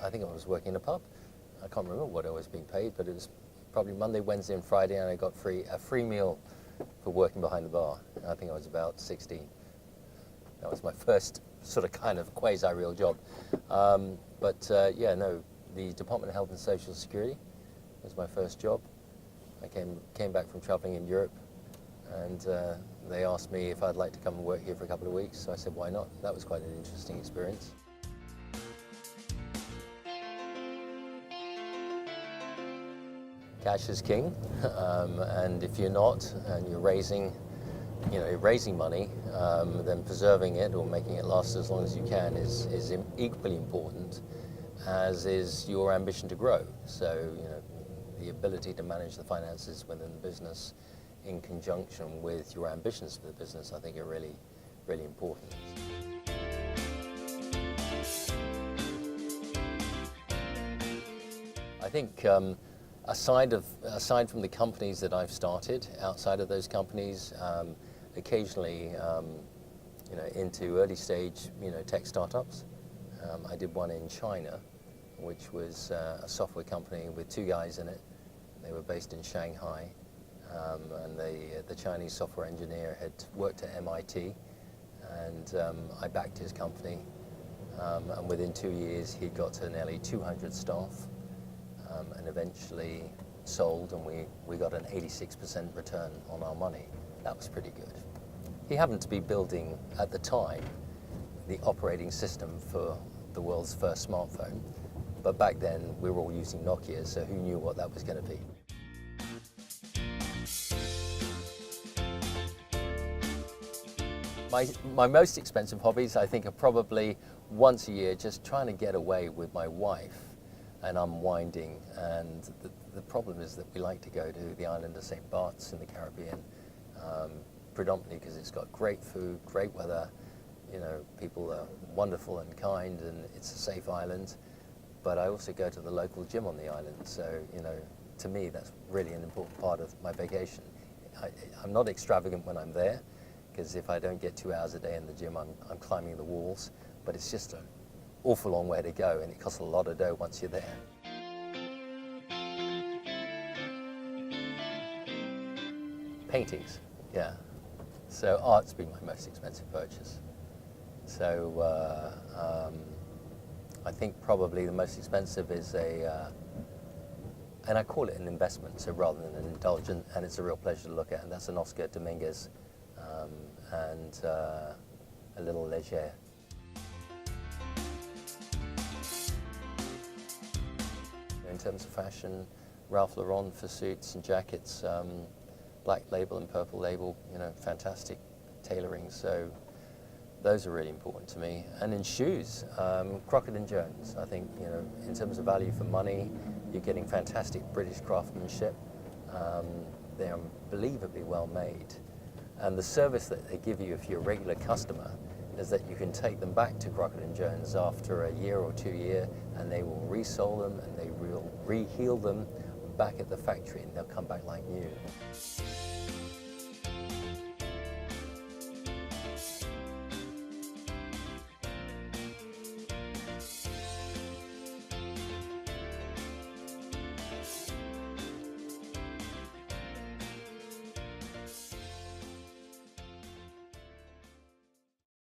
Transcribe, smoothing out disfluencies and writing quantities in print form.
I think I was working in a pub. I can't remember what I was being paid, but it was probably Monday, Wednesday, and Friday, and I got a free meal for working behind the bar. And I think I was about 16. That was my first sort of kind of quasi-real job. Yeah, no, the Department of Health and Social Security was my first job. I came back from traveling in Europe, and they asked me if I'd like to come and work here for a couple of weeks. So I said, why not? That was quite an interesting experience. Cash is king, and if you're not, and you're raising money, then preserving it or making it last as long as you can is equally important, as is your ambition to grow. So, the ability to manage the finances within the business in conjunction with your ambitions for the business, I think are really, really important. I think aside from the companies that I've started, outside of those companies, occasionally, into early stage, tech startups. I did one in China, which was a software company with 2 guys in it. They were based in Shanghai, and the Chinese software engineer had worked at MIT, and I backed his company, and within 2 years he got to nearly 200 staff. And eventually sold, and we got an 86% return on our money. That was pretty good. He happened to be building, at the time, the operating system for the world's first smartphone. But back then, we were all using Nokia, so who knew what that was going to be? My most expensive hobbies, I think, are probably once a year just trying to get away with my wife and unwinding. And the problem is that we like to go to the island of St. Bart's in the Caribbean, predominantly because it's got great food, great weather, people are wonderful and kind, and it's a safe island. But I also go to the local gym on the island, so to me that's really an important part of my vacation. I'm not extravagant when I'm there, because if I don't get 2 hours a day in the gym, I'm climbing the walls, but it's just an awful long way to go, and it costs a lot of dough once you're there. Paintings, yeah. So art's been my most expensive purchase. So I think probably the most expensive is and I call it an investment, so rather than an indulgent, and it's a real pleasure to look at, and that's an Oscar Dominguez and a little Leger. In terms of fashion, Ralph Lauren for suits and jackets, black label and purple label, fantastic tailoring. So those are really important to me. And in shoes, Crockett & Jones. I think, in terms of value for money, you're getting fantastic British craftsmanship. They're unbelievably well made. And the service that they give you if you're a regular customer is that you can take them back to Crockett & Jones after a year or 2 years, and they will resole them and they will re-heel them back at the factory, and they'll come back like new.